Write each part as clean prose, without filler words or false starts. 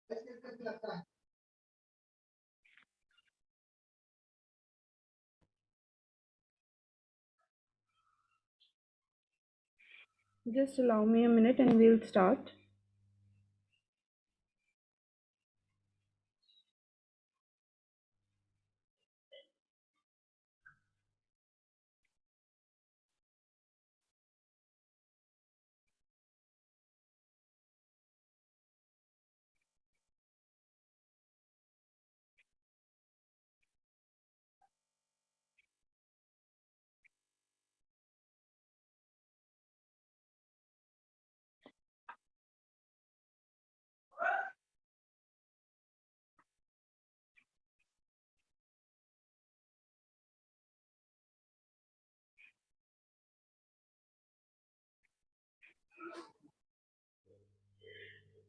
Just allow me a minute and we'll start.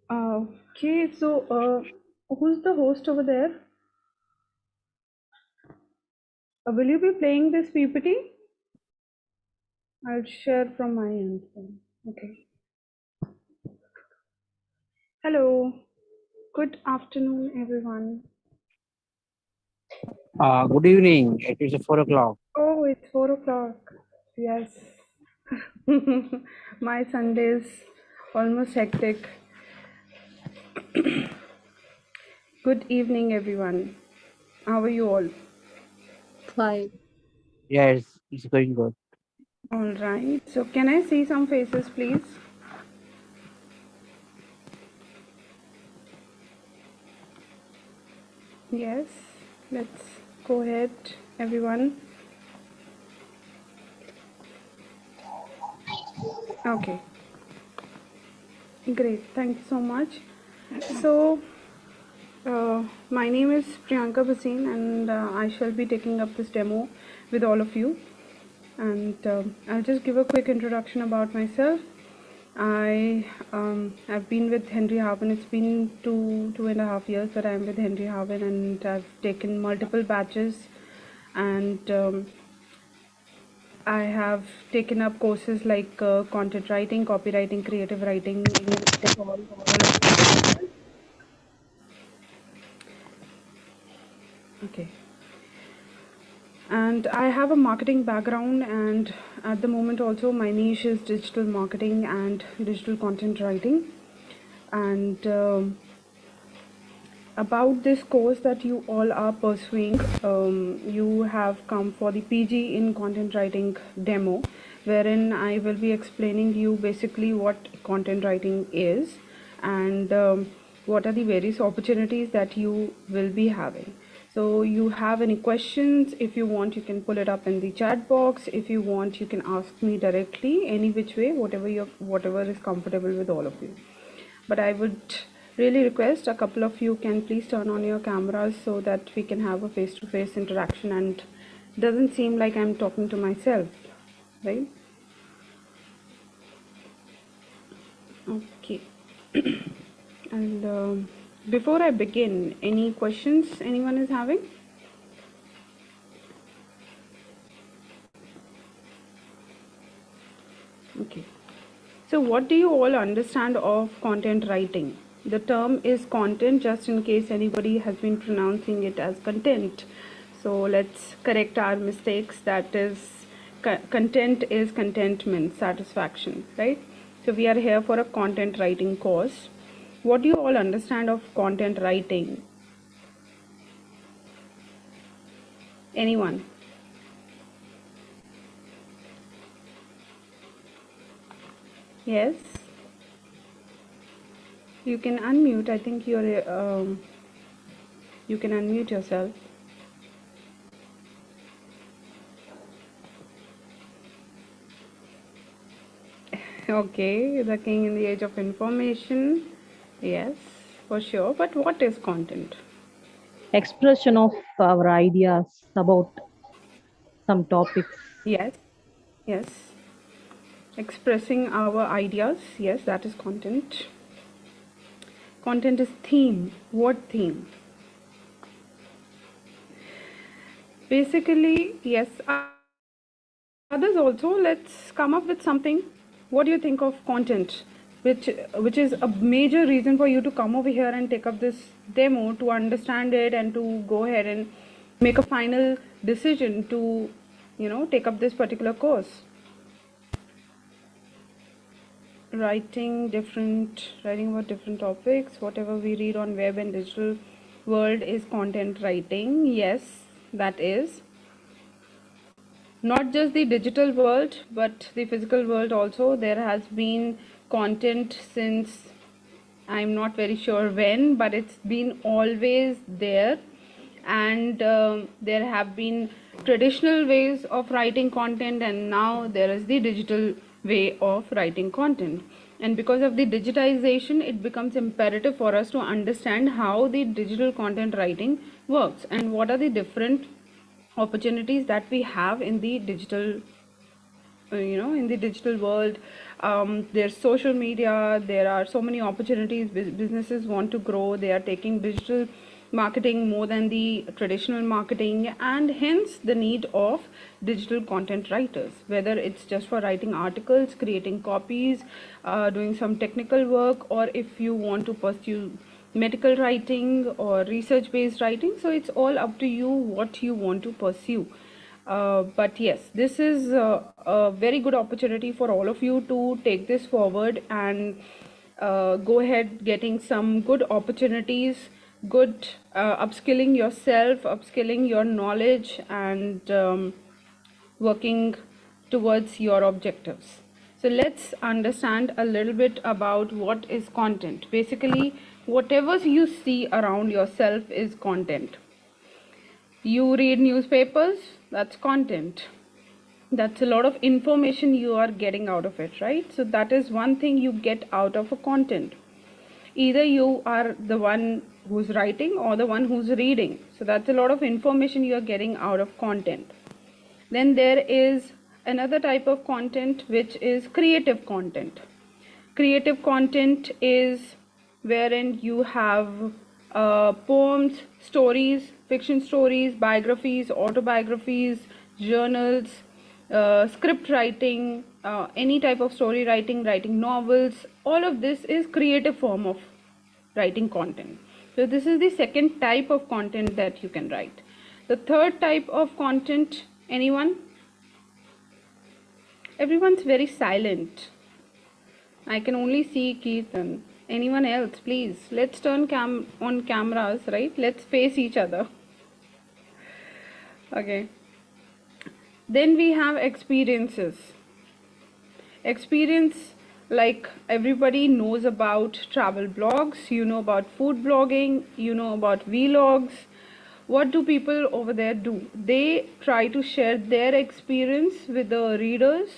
Okay, so who's the host over there? Will you be playing this PPT? I'll share from my end. Okay. Hello. Good afternoon, everyone. Good evening. It is 4 o'clock. Oh, it's 4 o'clock. Yes. My Sunday's almost hectic. Good evening, everyone. How are you all? Fine. Yes, it's going good. All right. So, can I see some faces, please? Yes. Let's go ahead, everyone. Okay. Great. Thank you so much. So, my name is Priyanka Bhasin, and I shall be taking up this demo with all of you. And I'll just give a quick introduction about myself. I've been with Henry Harvin. It's been two and a half years that I'm with Henry Harvin, and I've taken multiple batches, and I have taken up courses like content writing, copywriting, creative writing, all okay. And I have a marketing background, and at the moment also my niche is digital marketing and digital content writing. And about this course that you all are pursuing, you have come for the PG in content writing demo, wherein I will be explaining you basically what content writing is, and what are the various opportunities that you will be having. So you have any questions, if you want you can pull it up in the chat box. If you want you can ask me directly, any which way, whatever is comfortable with all of you. But I would really request a couple of you can please turn on your cameras so that we can have a face-to-face interaction and doesn't seem like I'm talking to myself, right? Okay. And before I begin, any questions anyone is having? Okay. So what do you all understand of content writing? The term is content, just in case anybody has been pronouncing it as content. So let's correct our mistakes. That is, content is contentment, satisfaction, right? So we are here for a content writing course. What do you all understand of content writing? Anyone? Yes? You can unmute. I think you can unmute yourself. Okay, the king in the age of information. Yes, for sure. But what is content? Expression of our ideas about some topics. Yes, yes. Expressing our ideas. Yes, that is content. Content is theme. What theme? Basically, yes. Others also, let's come up with something. What do you think of content? which is a major reason for you to come over here and take up this demo to understand it and to go ahead and make a final decision to, you know, take up this particular course. Writing about different topics. Whatever we read on web and digital world is content writing. Yes, that is. Not just the digital world, but the physical world also. There has been content since, I'm not very sure when, but it's been always there. And there have been traditional ways of writing content, and now there is the digital way of writing content. And because of the digitization, it becomes imperative for us to understand how the digital content writing works and what are the different opportunities that we have in the digital in the digital world. There's social media, there are so many opportunities. Businesses want to grow, they are taking digital marketing more than the traditional marketing, and hence the need of digital content writers, whether it's just for writing articles, creating copies, doing some technical work, or if you want to pursue medical writing or research based writing. So it's all up to you what you want to pursue. But yes, this is a very good opportunity for all of you to take this forward and go ahead getting some good opportunities, good upskilling yourself, upskilling your knowledge, and working towards your objectives. So let's understand a little bit about what is content. Basically, whatever you see around yourself is content. You read newspapers, that's content. That's a lot of information you are getting out of it, right? So that is one thing you get out of a content. Either you are the one who's writing or the one who's reading. So that's a lot of information you are getting out of content. Then there is another type of content, which is creative content. Creative content is wherein you have poems, stories, fiction stories, biographies, autobiographies, journals, script writing, any type of story writing, writing novels. All of this is creative form of writing content. So this is the second type of content that you can write. The third type of content, anyone? Everyone's very silent. I can only see Keerthan. Anyone else, please? Let's turn on cameras, right? Let's face each other. Okay. Then we have experiences. Experience, like everybody knows about travel blogs, you know about food blogging, you know about vlogs. What do people over there do? They try to share their experience with the readers.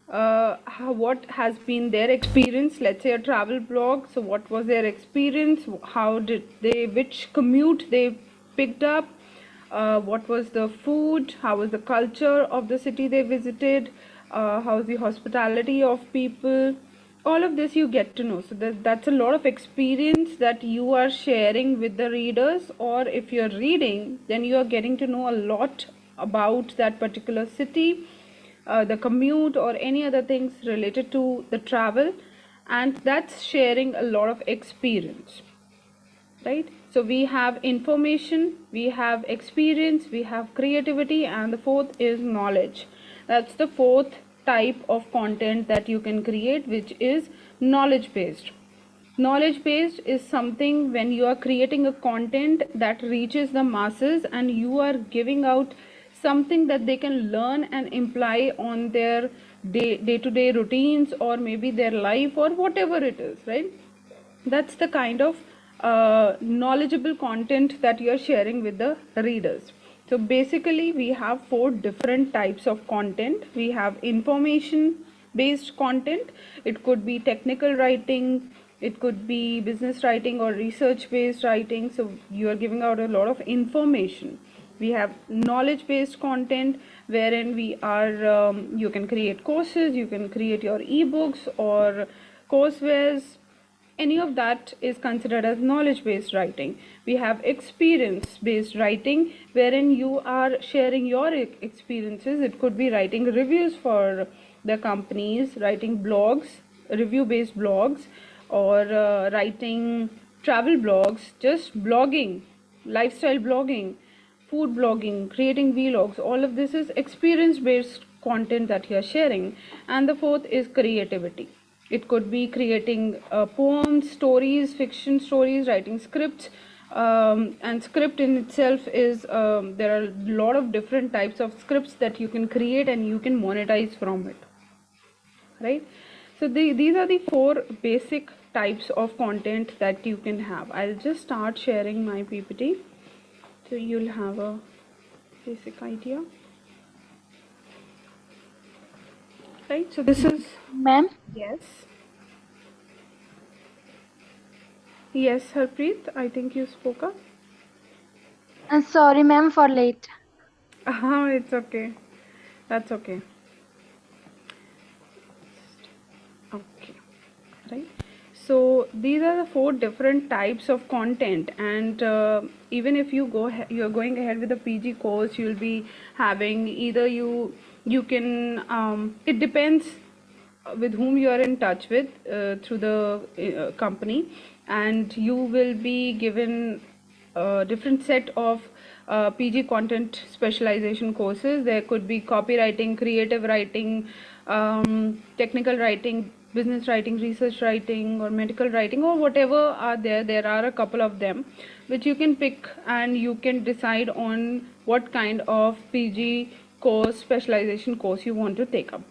What has been their experience? Let's say a travel blog. So what was their experience? How did they, which commute they picked up? What was the food? How was the culture of the city they visited? How's the hospitality of people? All of this you get to know. So that's a lot of experience that you are sharing with the readers, or if you're reading, then you are getting to know a lot about that particular city, the commute, or any other things related to the travel, and that's sharing a lot of experience, right? So we have information, we have experience, we have creativity, and the fourth is knowledge. That's the fourth type of content that you can create, which is knowledge based. Knowledge based is something when you are creating a content that reaches the masses and you are giving out something that they can learn and imply on their day-to-day routines, or maybe their life, or whatever it is, right? That's the kind of knowledgeable content that you are sharing with the readers. So basically we have four different types of content. We have information based content. It could be technical writing, it could be business writing or research based writing. So you are giving out a lot of information. We have knowledge based content, wherein we are you can create courses, you can create your ebooks or coursewares. Any of that is considered as knowledge based writing. We have experience based writing, wherein you are sharing your experiences. It could be writing reviews for the companies, writing blogs, review-based blogs, or writing travel blogs, just blogging, lifestyle blogging, food blogging, creating vlogs. All of this is experience-based content that you are sharing. And the fourth is creativity. It could be creating poems, stories, fiction stories, writing scripts. And script in itself is there are a lot of different types of scripts that you can create and you can monetize from it, right? So these are the four basic types of content that you can have. I'll just start sharing my PPT so you'll have a basic idea, right? So this is, Ma'am, yes, Harpreet, I think you spoke up. I'm sorry ma'am for late. It's okay, that's okay. Okay, right? So these are the four different types of content, and even if you you're going ahead with the PG course, you'll be having either you can it depends with whom you are in touch with through the company, and you will be given a different set of PG content specialization courses. There could be copywriting, creative writing, technical writing, business writing, research writing, or medical writing, or whatever are there. There are a couple of them which you can pick, and you can decide on what kind of PG course, specialization course you want to take up.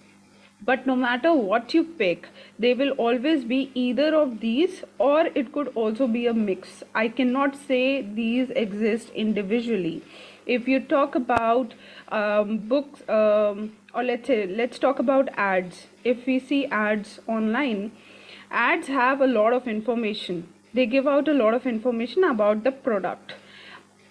But no matter what you pick, they will always be either of these, or it could also be a mix. I cannot say these exist individually. If you talk about books, or let's talk about ads. If we see ads online, ads have a lot of information. They give out a lot of information about the product.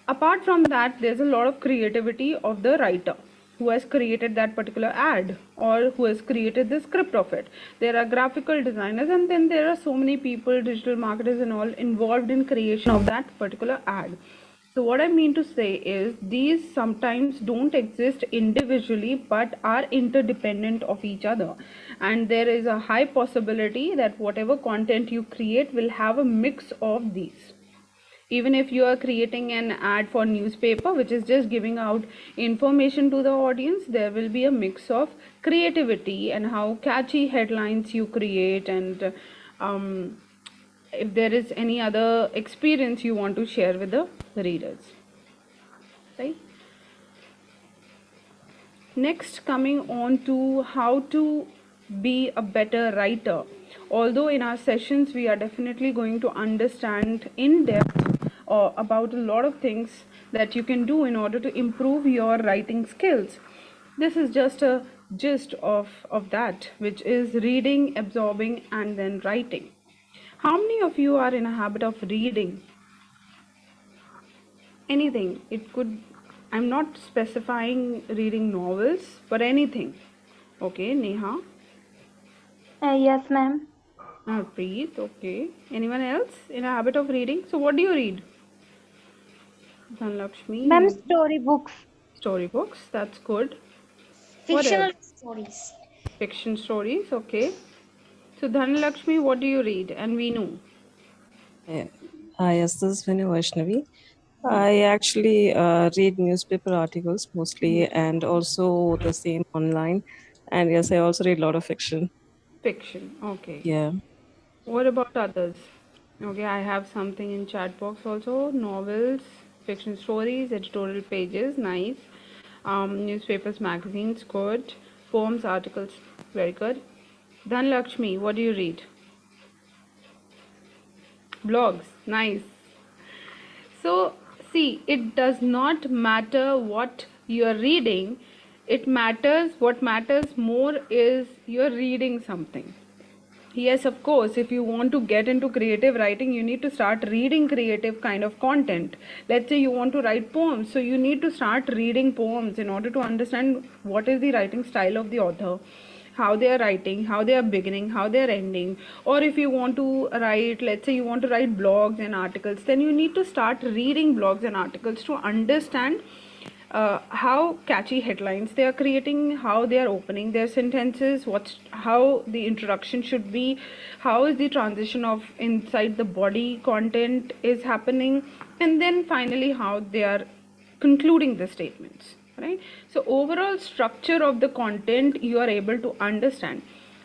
Apart from that, there's a lot of creativity of the writer who has created that particular ad, or who has created the script of it. There are graphical designers, and then there are so many people, digital marketers and all, involved in creation of that particular ad. So what I mean to say is these sometimes don't exist individually but are interdependent of each other, and there is a high possibility that whatever content you create will have a mix of these. Even if you are creating an ad for newspaper which is just giving out information to the audience, there will be a mix of creativity and how catchy headlines you create, and if there is any other experience you want to share with the readers, right? Next, coming on to how to be a better writer. Although in our sessions we are definitely going to understand in depth about a lot of things that you can do in order to improve your writing skills, this is just a gist of that, which is reading, absorbing, and then writing. How many of you are in a habit of reading anything? It could, I'm not specifying reading novels, but anything. Okay, Neha. Yes ma'am. Preet, okay. Anyone else in a habit of reading? So what do you read? Dhanlakshmi. Ma'am, storybooks. Storybooks, that's good. Fictional stories. Fiction stories, okay. So Dhanlakshmi, what do you read? And Veenu? Yeah. Yes, this is Vinu Vaishnavi. I actually read newspaper articles mostly, and also the same online. And yes, I also read a lot of fiction. Fiction, okay. Yeah. What about others? Okay, I have something in chat box also. Novels, fiction stories, editorial pages, nice. Newspapers, magazines, good. Poems, articles, very good. Dhanlakshmi, what do you read? Blogs, nice. So, see, it does not matter what you are reading. It matters, what matters more is you're reading something. Yes, of course, if you want to get into creative writing, you need to start reading creative kind of content. Let's say you want to write poems, so you need to start reading poems in order to understand what is the writing style of the author, how they are writing, how they are beginning, how they are ending. Or if you want to write, let's say you want to write blogs and articles, then you need to start reading blogs and articles to understand how catchy headlines they are creating, how they are opening their sentences, how the introduction should be, how is the transition of inside the body content is happening, and then finally how they are concluding the statements, right? So overall structure of the content you are able to understand.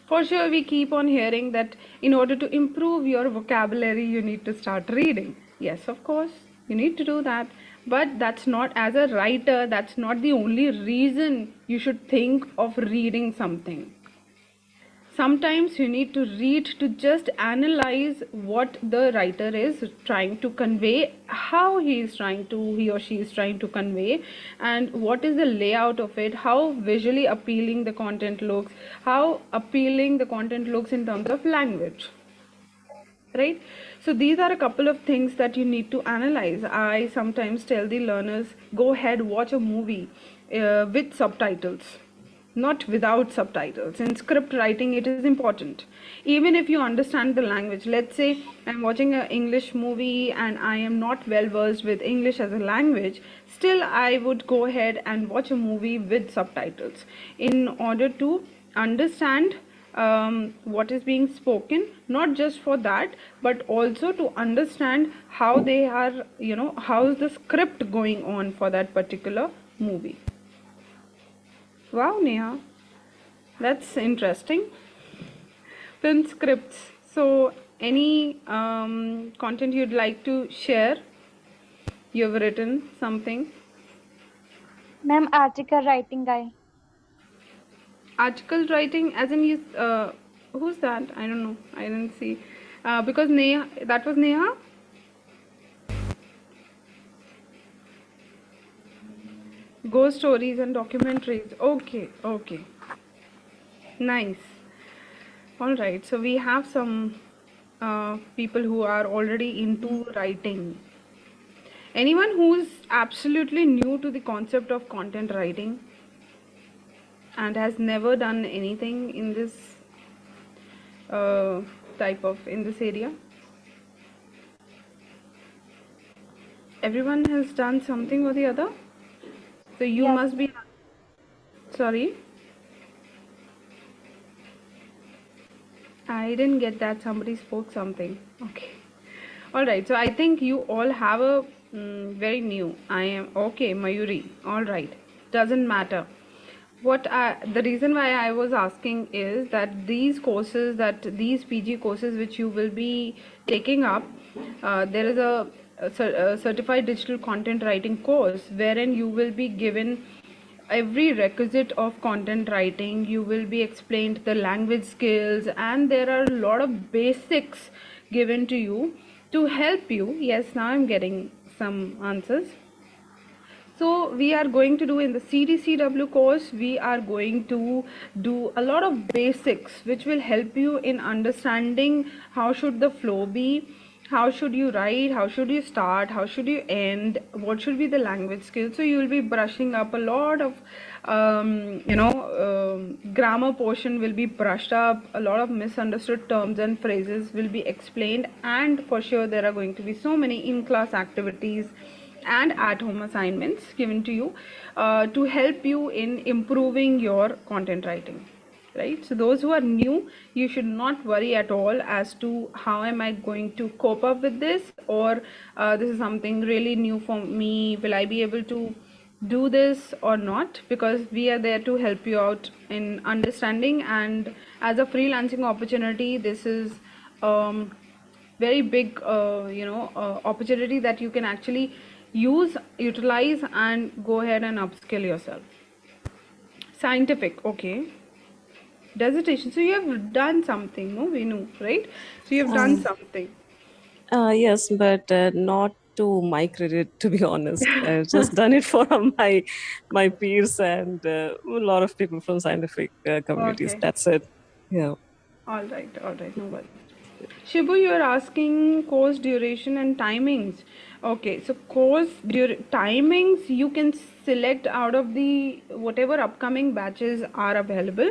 For sure, we keep on hearing that in order to improve your vocabulary, you need to start reading. Yes, of course, you need to do that. But that's not, as a writer, that's not the only reason you should think of reading something. Sometimes you need to read to just analyze what the writer is trying to convey, how he or she is trying to convey, and what is the layout of it, how visually appealing the content looks, how appealing the content looks in terms of language, right? So these are a couple of things that you need to analyze. I sometimes tell the learners, go ahead, watch a movie with subtitles, not without subtitles. In script writing, it is important. Even if you understand the language, let's say I'm watching an English movie and I am not well versed with English as a language, still I would go ahead and watch a movie with subtitles in order to understand what is being spoken, not just for that, but also to understand how they are, how is the script going on for that particular movie. Wow, Neha, that's interesting. Film scripts. So, any content you'd like to share? You've written something. Ma'am, article writing guy. Article writing, as in you. Who's that? I don't know. I didn't see. Because Neha, that was Neha. Ghost stories and documentaries. Okay. Nice. All right. So we have some people who are already into writing. Anyone who's absolutely new to the concept of content writing and has never done anything in this in this area? Everyone has done something or the other? So you Yes. must be, sorry, I didn't get that. Somebody spoke something. Okay. All right. So I think you all have a very new. I am okay, Mayuri. All right. Doesn't matter. The reason why I was asking is that these PG courses which you will be taking up, there is a certified digital content writing course wherein you will be given every requisite of content writing. You will be explained the language skills, and there are a lot of basics given to you to help you. Yes, now I'm getting some answers. So we are going to do in the CDCW course, we are going to do a lot of basics which will help you in understanding how should the flow be, how should you write, how should you start, how should you end, what should be the language skills. So you will be brushing up a lot of grammar portion will be brushed up, a lot of misunderstood terms and phrases will be explained, and for sure there are going to be so many in-class activities and at-home assignments given to you to help you in improving your content writing, right? So those who are new, you should not worry at all as to how am I going to cope up with this, or this is something really new for me, will I be able to do this or not, because we are there to help you out in understanding. And as a freelancing opportunity, this is very big opportunity that you can actually utilize and go ahead and upskill yourself. Scientific, okay. Dissertation, so you have done something, no, Venu, right? So you have done something. Yes, but not to my credit, to be honest. I've just done it for my peers and a lot of people from scientific communities. Okay. That's it. Yeah. All right, no worries. Shibu, you are asking course duration and timings. Okay, so course timings you can select out of the whatever upcoming batches are available.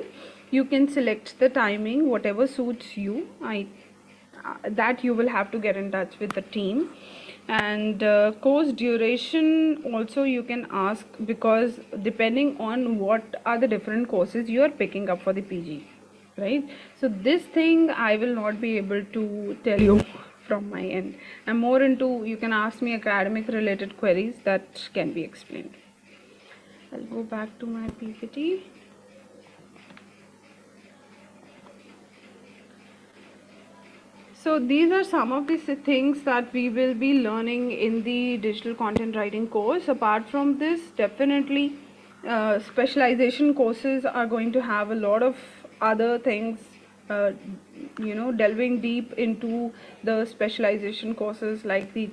You can select the timing, whatever suits you. That you will have to get in touch with the team. And course duration also you can ask, because depending on what are the different courses you are picking up for the PG, right? So this thing I will not be able to tell you from my end. I'm more into, you can ask me academic related queries that can be explained. I'll go back to my PPT. So these are some of the things that we will be learning in the digital content writing course. Apart from this, definitely specialization courses are going to have a lot of other things, delving deep into the specialization courses like the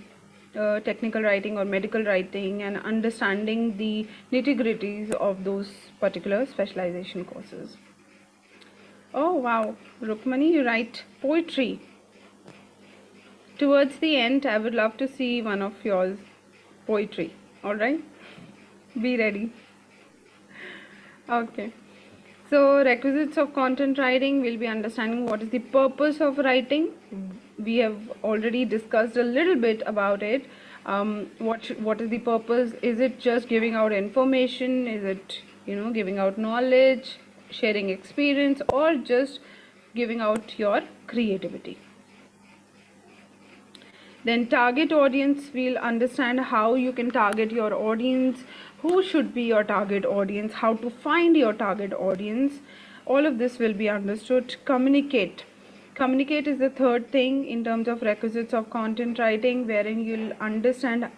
technical writing or medical writing, and understanding the nitty-gritties of those particular specialization courses. Oh wow, Rukmani, you write poetry. Towards the end, I would love to see one of yours poetry. All right, be ready. Okay. So requisites of content writing, we'll be understanding what is the purpose of writing. We have already discussed a little bit about it. What is the purpose? Is it just giving out information? Is it giving out knowledge, sharing experience, or just giving out your creativity? Then target audience, we'll understand how you can target your audience, who should be your target audience, how to find your target audience. All of this will be understood. Communicate is the third thing in terms of requisites of content writing, wherein you'll understand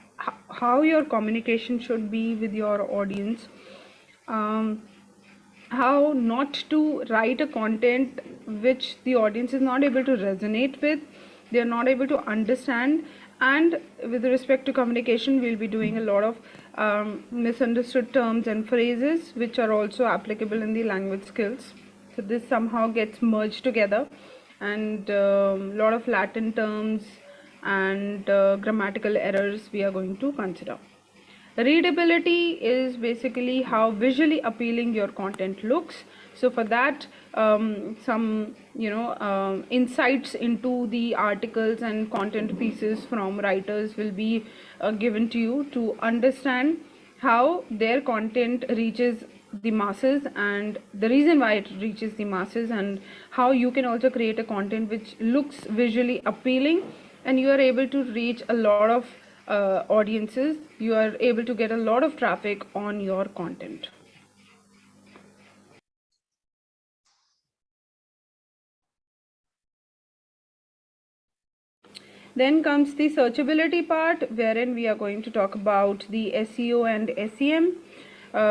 how your communication should be with your audience, how not to write a content which the audience is not able to resonate with, they are not able to understand. And with respect to communication, we'll be doing a lot of misunderstood terms and phrases which are also applicable in the language skills. So this somehow gets merged together, and a lot of Latin terms and grammatical errors we are going to consider. Readability is basically how visually appealing your content looks. So for that, some insights into the articles and content pieces from writers will be given to you to understand how their content reaches the masses, and the reason why it reaches the masses, and how you can also create a content which looks visually appealing, and you are able to reach a lot of audiences. You are able to get a lot of traffic on your content. Then comes the searchability part, wherein we are going to talk about the SEO and SEM,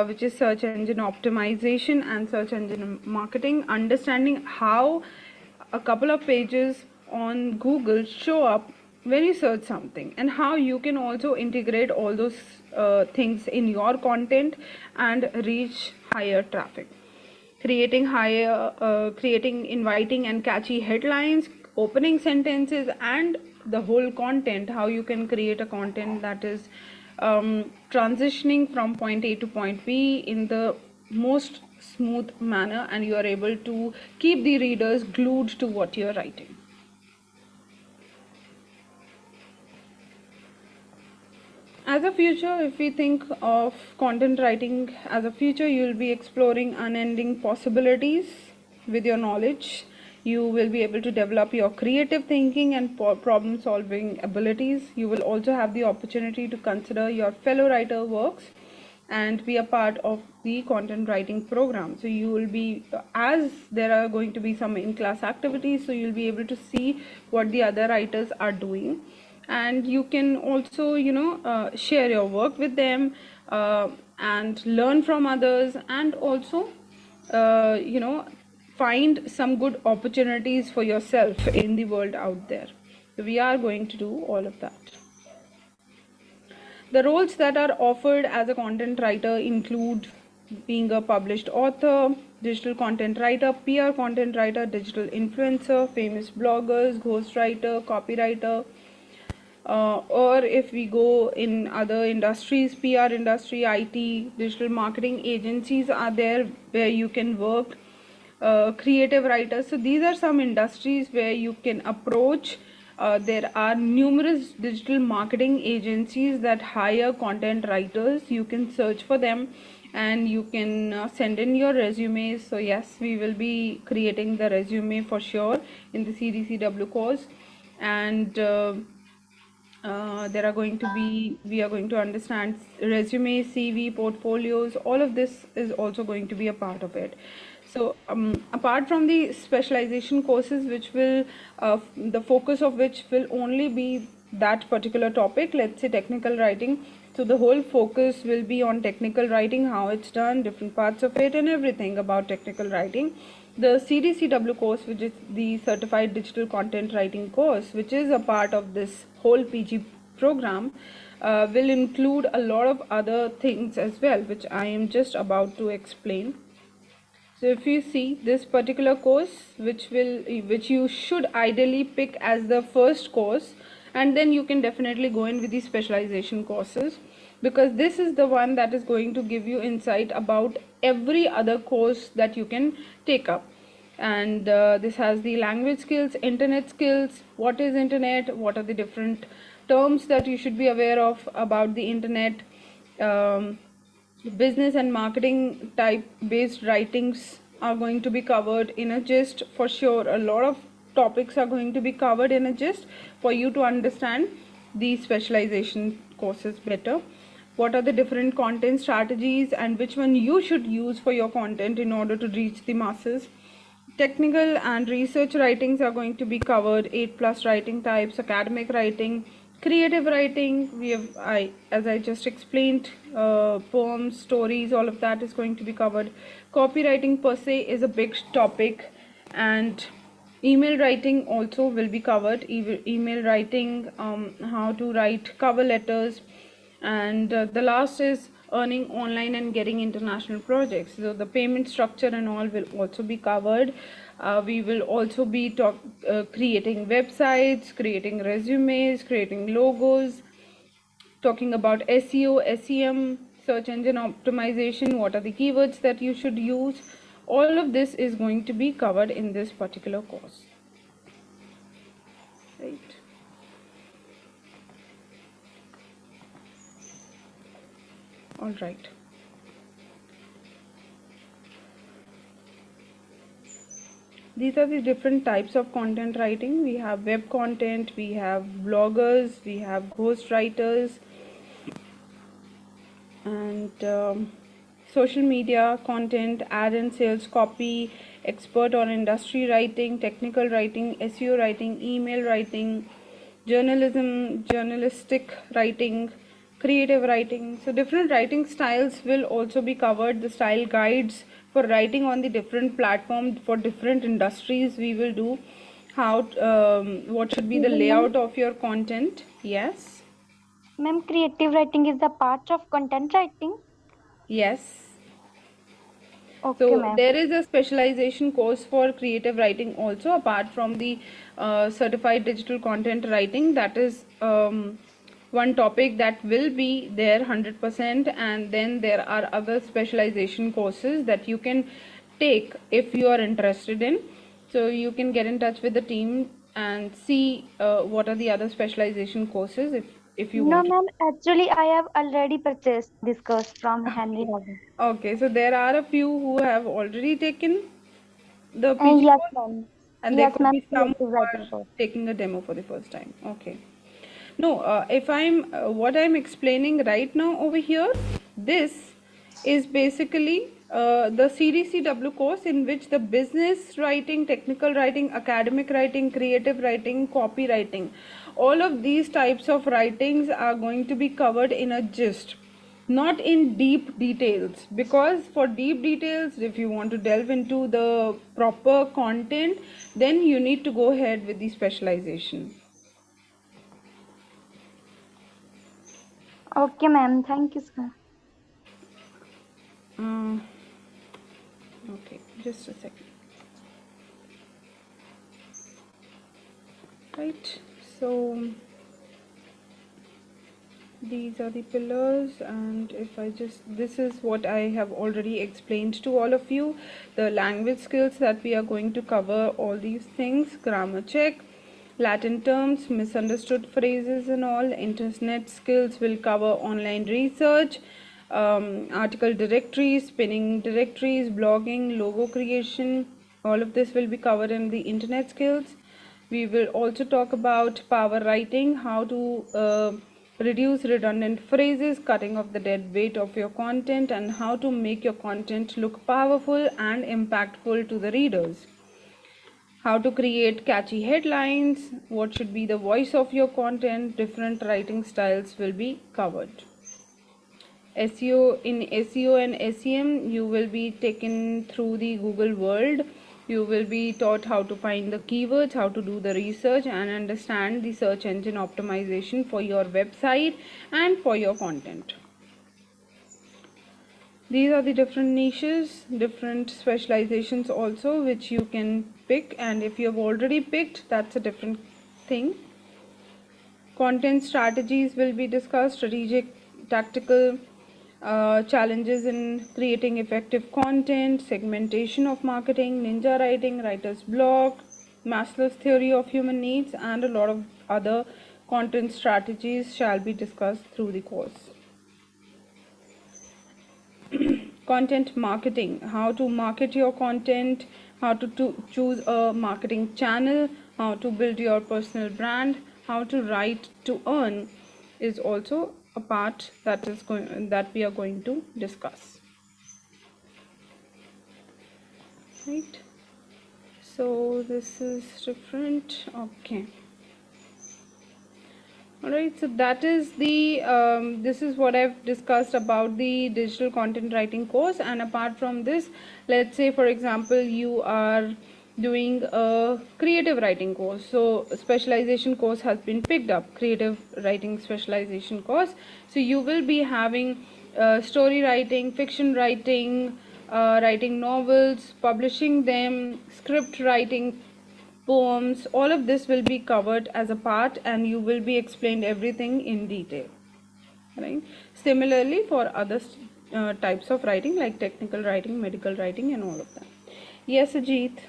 which is search engine optimization and search engine marketing, understanding how a couple of pages on Google show up when you search something, and how you can also integrate all those things in your content and reach higher traffic. Creating inviting and catchy headlines, opening sentences, and the whole content, how you can create a content that is transitioning from point A to point B in the most smooth manner, and you are able to keep the readers glued to what you are writing. As a future, if we think of content writing as a future, you will be exploring unending possibilities with your knowledge. You will be able to develop your creative thinking and problem solving abilities. You will also have the opportunity to consider your fellow writer works and be a part of the content writing program. So you will be, as there are going to be some in-class activities, so you'll be able to see what the other writers are doing, and you can also share your work with them and learn from others, and also find some good opportunities for yourself in the world out there. We are going to do all of that. The roles that are offered as a content writer include being a published author, digital content writer, PR content writer, digital influencer, famous bloggers, ghostwriter, copywriter, or if we go in other industries, PR industry, IT, digital marketing agencies are there where you can work, creative writers. So these are some industries where you can approach There are numerous digital marketing agencies that hire content writers. You can search for them and you can send in your resumes. So yes, we will be creating the resume for sure in the CDCW course. And there are going to be, we are going to understand resume, CV, portfolios. All of this is also going to be a part of it. So apart from the specialization courses, which will the focus of which will only be that particular topic, let's say technical writing. So the whole focus will be on technical writing, how it's done, different parts of it, and everything about technical writing. The CDCW course, which is the Certified Digital Content Writing course, which is a part of this whole PG program, will include a lot of other things as well, which I am just about to explain. So if you see this particular course, which you should ideally pick as the first course, and then you can definitely go in with the specialization courses, because this is the one that is going to give you insight about every other course that you can take up. And this has the language skills, internet skills, what is internet, what are the different terms that you should be aware of about the internet, business and marketing type based writings are going to be covered in a gist for sure. A lot of topics are going to be covered in a gist for you to understand these specialization courses better. What are the different content strategies and which one you should use for your content in order to reach the masses. Technical and research writings are going to be covered, 8+ writing types, academic writing, creative writing. We have, as I just explained, poems, stories, all of that is going to be covered. Copywriting per se is a big topic, and email writing also will be covered. Email writing, how to write cover letters, and the last is earning online and getting international projects. So the payment structure and all will also be covered. We will also be creating websites, creating resumes, creating logos, talking about SEO, SEM, search engine optimization, what are the keywords that you should use. All of this is going to be covered in this particular course. Right. All right. These are the different types of content writing. We have web content, we have bloggers, we have ghost writers, and social media content, ad and sales copy, expert on industry writing, technical writing, SEO writing, email writing, journalism, journalistic writing, creative writing. So different writing styles will also be covered. The style guides for writing on the different platforms for different industries we will do. How what should be the layout of your content. Yes. Ma'am, creative writing is the part of content writing. Yes. Okay, So ma'am. there is a specialization course for creative writing also, apart from the certified digital content writing. That is one topic that will be there 100%, and then there are other specialization courses that you can take if you are interested in. So you can get in touch with the team and see what are the other specialization courses if you No, want. ma'am. Actually, I have already purchased this course from Henry Harding. Okay, so there are a few who have already taken the PG Yes, course, ma'am. and there Yes, could ma'am. be some Creative who are writing course. taking a demo for the first time. Okay. No, if I'm what I'm explaining right now over here, this is basically the CDCW course, in which the business writing, technical writing, academic writing, creative writing, copywriting, all of these types of writings are going to be covered in a gist, not in deep details, because for deep details, if you want to delve into the proper content, then you need to go ahead with the specialization. Okay, ma'am. Thank you, sir. Okay, just a second. Right, so these are the pillars, and if I just, this is what I have already explained to all of you. The language skills that we are going to cover, all these things: grammar check, Latin terms, misunderstood phrases and all. Internet skills will cover online research, article directories, pinning directories, blogging, logo creation. All of this will be covered in the internet skills. We will also talk about power writing, how to reduce redundant phrases, cutting off the dead weight of your content, and how to make your content look powerful and impactful to the readers. How to create catchy headlines, what should be the voice of your content, different writing styles will be covered. SEO and SEM, you will be taken through the Google world. You will be taught how to find the keywords, how to do the research and understand the search engine optimization for your website and for your content. These are the different niches, different specializations also which you can pick, and if you have already picked, that's a different thing. Content strategies will be discussed, strategic, tactical, challenges in creating effective content, segmentation of marketing, ninja writing, writer's block, Maslow's theory of human needs, and a lot of other content strategies shall be discussed through the course. Content marketing, how to market your content, how to choose a marketing channel, how to build your personal brand, how to write to earn is also a part that we are going to discuss. Right, so this is different. Okay. Alright, so that is the this is what I've discussed about the digital content writing course. And apart from this, let's say for example you are doing a creative writing course, so a specialization course has been picked up, creative writing specialization course. So you will be having story writing, fiction writing, writing novels, publishing them, script writing, poems, all of this will be covered as a part, and you will be explained everything in detail, right? Similarly for other types of writing like technical writing, medical writing, and all of that. Yes, Ajit.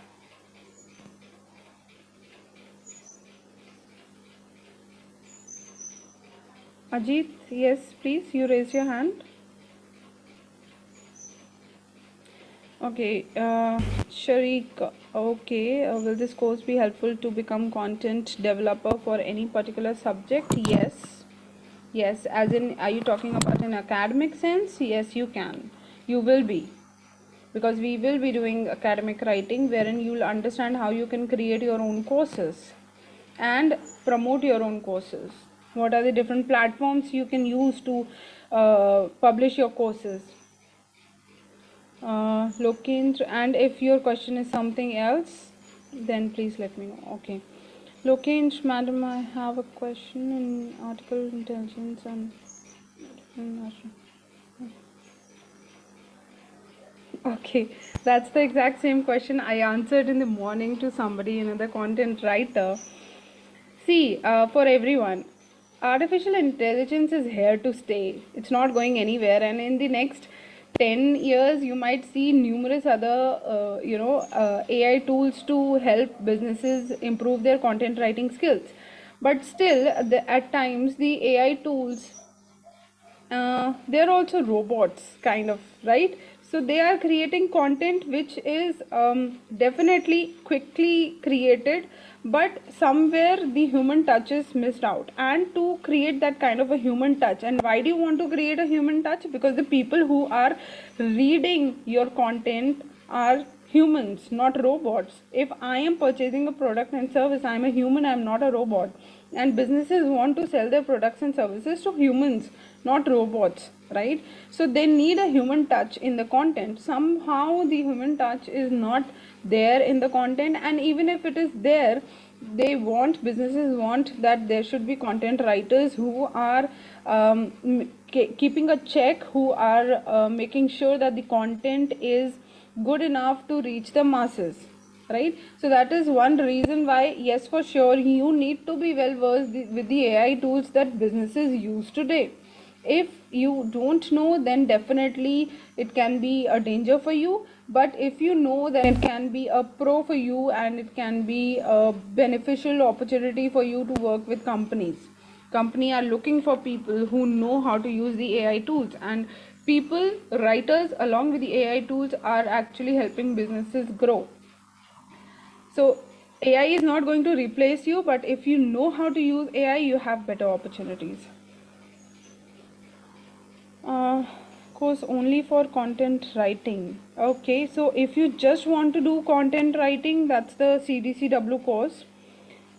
Ajit, yes, please, you raise your hand. Okay, Sharik, okay, will this course be helpful to become content developer for any particular subject? Yes, as in, are you talking about an academic sense? Yes, you can, you will be, because we will be doing academic writing wherein you will understand how you can create your own courses and promote your own courses. What are the different platforms you can use to publish your courses? Lokendra, and if your question is something else, then please let me know. Okay, Lokendra, madam, I have a question in article intelligence and okay, that's the exact same question I answered in the morning to somebody, another content writer. See, for everyone, artificial intelligence is here to stay. It's not going anywhere, and in the next 10 years you might see numerous other AI tools to help businesses improve their content writing skills. But still, at times the AI tools, they're also robots kind of, right? So they are creating content which is definitely quickly created, but somewhere the human touch is missed out. And to create that kind of a human touch, and why do you want to create a human touch? Because the people who are reading your content are humans, not robots. If I am purchasing a product and service, I am a human, I am not a robot. And businesses want to sell their products and services to humans, not robots, right? So they need a human touch in the content. Somehow the human touch is not there in the content, and even if it is there, businesses want that there should be content writers who are keeping a check, who are making sure that the content is good enough to reach the masses, right? So that is one reason why, yes, for sure, you need to be well versed with the AI tools that businesses use today. If you don't know, then definitely it can be a danger for you. But if you know, then it can be a pro for you, and it can be a beneficial opportunity for you to work with companies. Company are looking for people who know how to use the AI tools, and people, writers along with the AI tools are actually helping businesses grow. So AI is not going to replace you, but if you know how to use AI, you have better opportunities. Course only for content writing. Okay, so if you just want to do content writing, that's the CDCW course,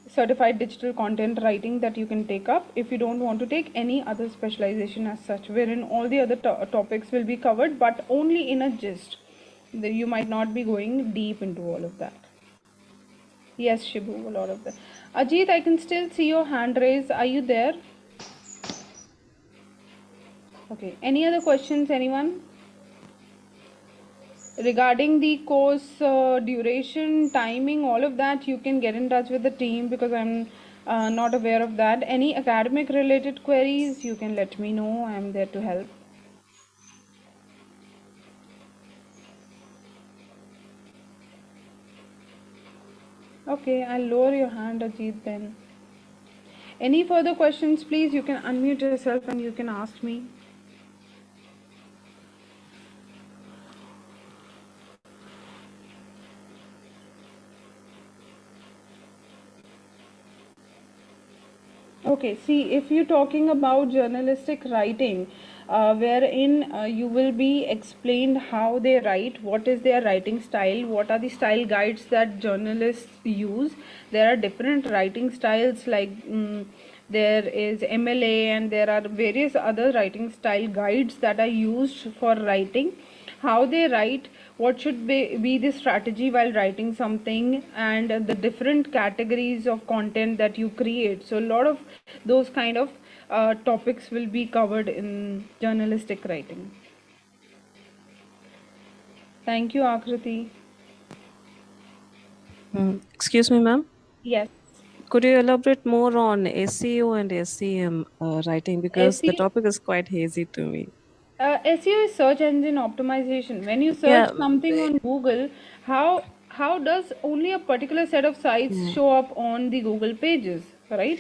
Certified Digital Content Writing, that you can take up. If you don't want to take any other specialization as such, wherein all the other topics will be covered, but only in a gist. You might not be going deep into all of that. Yes, Shibu, a lot of that. Ajit, I can still see your hand raised. Are you there? Okay. Any other questions, anyone? Regarding the course duration, timing, all of that, you can get in touch with the team, because I'm not aware of that. Any academic related queries, you can let me know. I'm there to help. Okay, I'll lower your hand, Ajit, then. Any further questions, please? You can unmute yourself and you can ask me. Okay, see, if you're talking about journalistic writing, wherein you will be explained how they write, what is their writing style, what are the style guides that journalists use. There are different writing styles, like there is MLA, and there are various other writing style guides that are used for writing. How they write, what should be the strategy while writing something, and the different categories of content that you create. So a lot of those kind of topics will be covered in journalistic writing. Thank you, Akriti. Excuse me, ma'am. Yes. Could you elaborate more on SEO and SEM writing, because the SEO, topic is quite hazy to me. SEO is search engine optimization. When you Yeah, search something on Google, how does only a particular set of sites show up on the Google pages, right?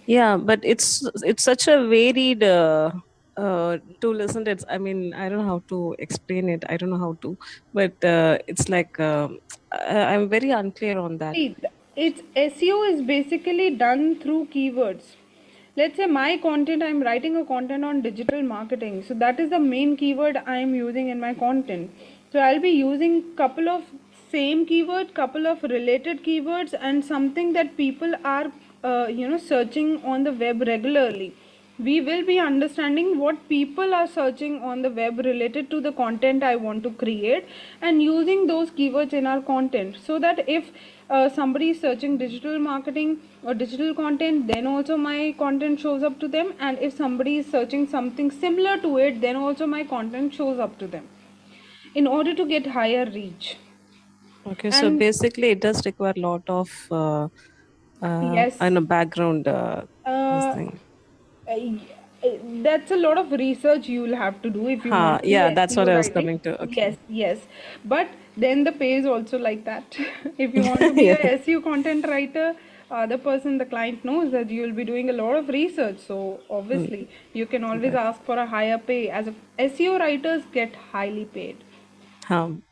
yeah, but it's such a varied tool, isn't it? I mean, I don't know how to explain it. I don't know how to, but it's like I'm very unclear on that. See, it's SEO is basically done through keywords. Let's say my content, I'm writing a content on digital marketing. So that is the main keyword I'm using in my content. So I'll be using couple of same keyword, couple of related keywords, and something that people are searching on the web regularly. We will be understanding what people are searching on the web related to the content I want to create, and using those keywords in our content, so that if somebody is searching digital marketing or digital content, then also my content shows up to them, and if somebody is searching something similar to it, then also my content shows up to them, in order to get higher reach. Okay, so And basically, it does require a lot of yes, I know background this uh, thing. that's a lot of research you will have to do if you want to do Yeah, that's what SEO I was writing. coming to. Yes, Okay. yes, but then the pay is also like that. If you want to be a Yeah. SEO content writer, the person, the client knows that you will be doing a lot of research. So obviously, you can always Right. ask for a higher pay. As a SEO writers get highly paid.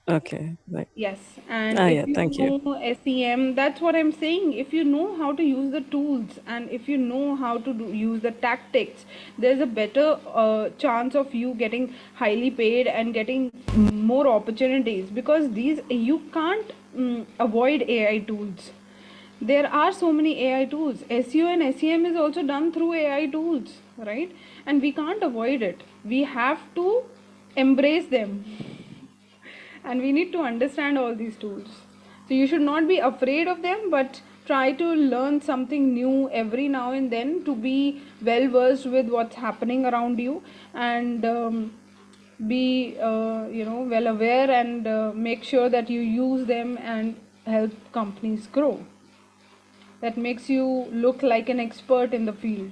Okay. Right. Yes, and if Yeah. you Thank you. know SEM, that's what I'm saying. If you know how to use the tools, and if you know how to use the tactics, there's a better chance of you getting highly paid and getting more opportunities, because these you can't avoid AI tools. There are so many AI tools. SEO and SEM is also done through AI tools, right? And we can't avoid it. We have to embrace them, and we need to understand all these tools. So you should not be afraid of them, but try to learn something new every now and then, to be well versed with what's happening around you, and be well aware, and make sure that you use them and help companies grow. That makes you look like an expert in the field.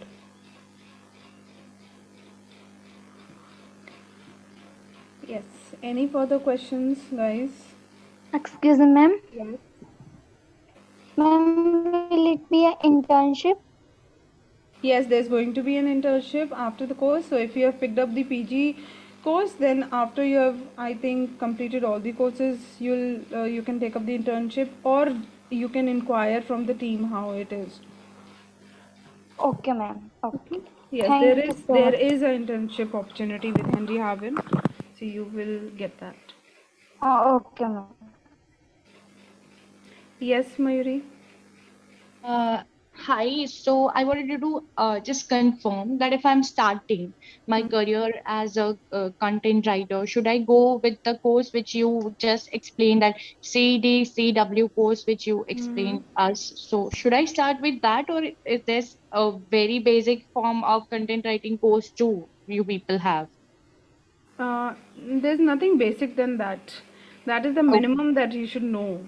Yes. Any further questions, guys? Excuse me, ma'am. Yes. Ma'am, will it be an internship? Yes, there's going to be an internship after the course. So if you have picked up the PG course, then after you have, I think, completed all the courses, you can take up the internship, or you can inquire from the team how it is. Okay, ma'am. Okay. Yes, Thank you so there much. is an internship opportunity with Henry Haven, so you will get that. Okay, ma'am. Yes, Mayuri. Hi. So I wanted to just confirm that if I'm starting my career as a content writer, should I go with the course which you just explained, that CDCW course which you explained us? So should I start with that, or is this a very basic form of content writing course too you people have? There's nothing basic than that. That is the Okay. minimum that you should know.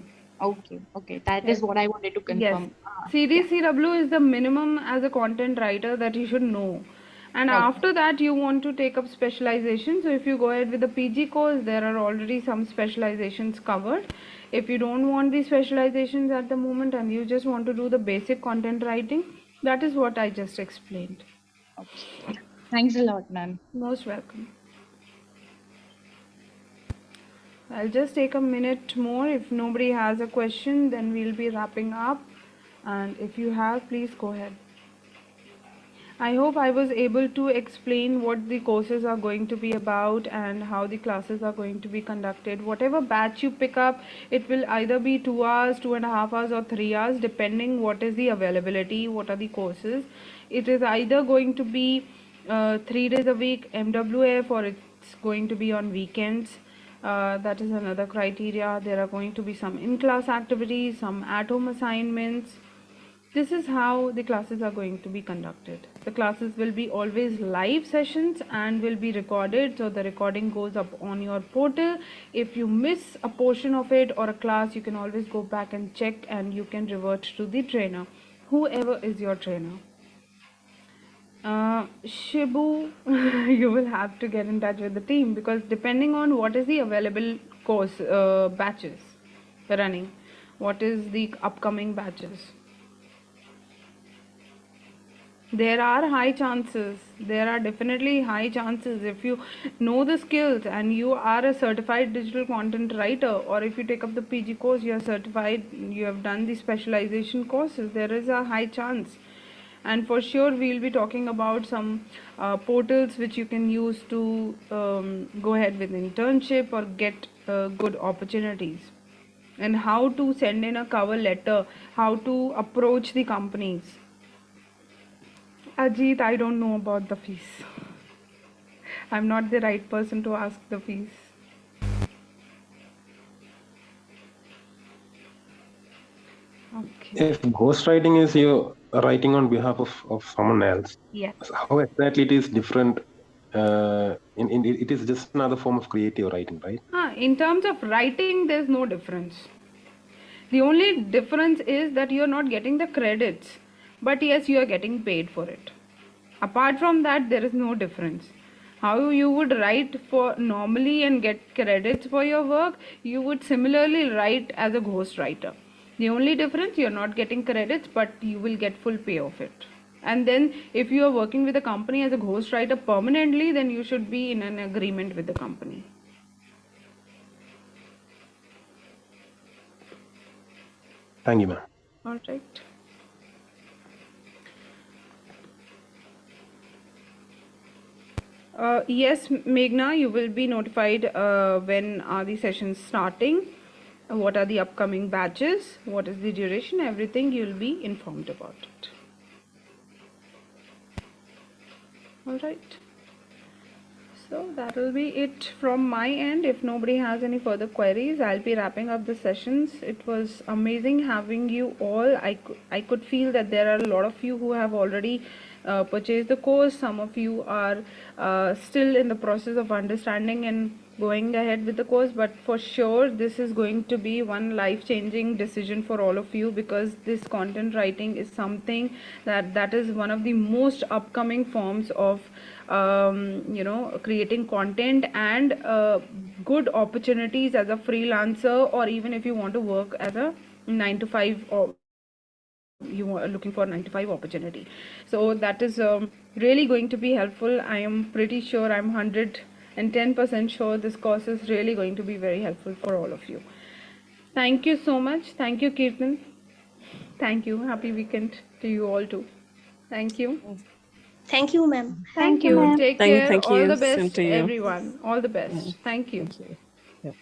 Okay. That is Yes. what I wanted to Yes. confirm. Yeah. CDCW is the minimum as a content writer that you should know. And Okay. after that, you want to take up specialization. So if you go ahead with the PG course, there are already some specializations covered. If you don't want the specializations at the moment and you just want to do the basic content writing, that is what I just explained. Okay. Thanks a lot, ma'am. Most welcome. I'll just take a minute more. If nobody has a question, then we'll be wrapping up. And if you have, please go ahead. I hope I was able to explain what the courses are going to be about and how the classes are going to be conducted. Whatever batch you pick up, it will either be 2 hours, 2.5 hours, or 3 hours, depending what is the availability, what are the courses. It is either going to be 3 days a week MWF, or it's going to be on weekends. That is another criteria. There are going to be some in-class activities, some at-home assignments. This is how the classes are going to be conducted. The classes will be always live sessions and will be recorded, so the recording goes up on your portal. If you miss a portion of it or a class, you can always go back and check, and you can revert to the trainer, whoever is your trainer. Shibu, you will have to get in touch with the team, because depending on what is the available course batches running, what is the upcoming batches. There are high chances, there are definitely high chances, if you know the skills and you are a certified digital content writer, or if you take up the PG course, you are certified, you have done the specialization courses, there is a high chance. And for sure we'll be talking about some portals which you can use to go ahead with internship or get good opportunities, and how to send in a cover letter, how to approach the companies. Ajit, I don't know about the fees. I'm not the right person to ask the fees. Okay. If ghostwriting is you writing on behalf of someone else, Yes. how exactly it is different? It is just another form of creative writing, right? In terms of writing, there's no difference. The only difference is that you're not getting the credits, but yes, you are getting paid for it. Apart from that, there is no difference. How you would write for normally and get credits for your work, you would similarly write as a ghostwriter. The only difference, you're not getting credits, but you will get full pay of it. And then if you are working with a company as a ghostwriter permanently, then you should be in an agreement with the company. Thank you, ma'am. All right. Yes, Meghna, you will be notified when are the sessions starting, what are the upcoming batches, what is the duration, everything you'll be informed about it. All right. So that will be it from my end. If nobody has any further queries, I'll be wrapping up the sessions. It was amazing having you all. I could feel that there are a lot of you who have already purchase the course. Some of you are still in the process of understanding and going ahead with the course, but for sure this is going to be one life-changing decision for all of you, because this content writing is something that is one of the most upcoming forms of creating content, and good opportunities as a freelancer, or even if you want to work as a 9 to 5, or you are looking for 9 to 5 opportunity. So that is really going to be helpful. I am pretty sure, I'm 110% sure this course is really going to be very helpful for all of you. Thank you so much. Thank you, Kirtan. Thank you. Happy weekend to you all too. Thank you. Thank you, ma'am. Thank you. ma'am. Take care. Thank All you. the Same best, to you. everyone. All the best. Thank you. Thank you. Yeah.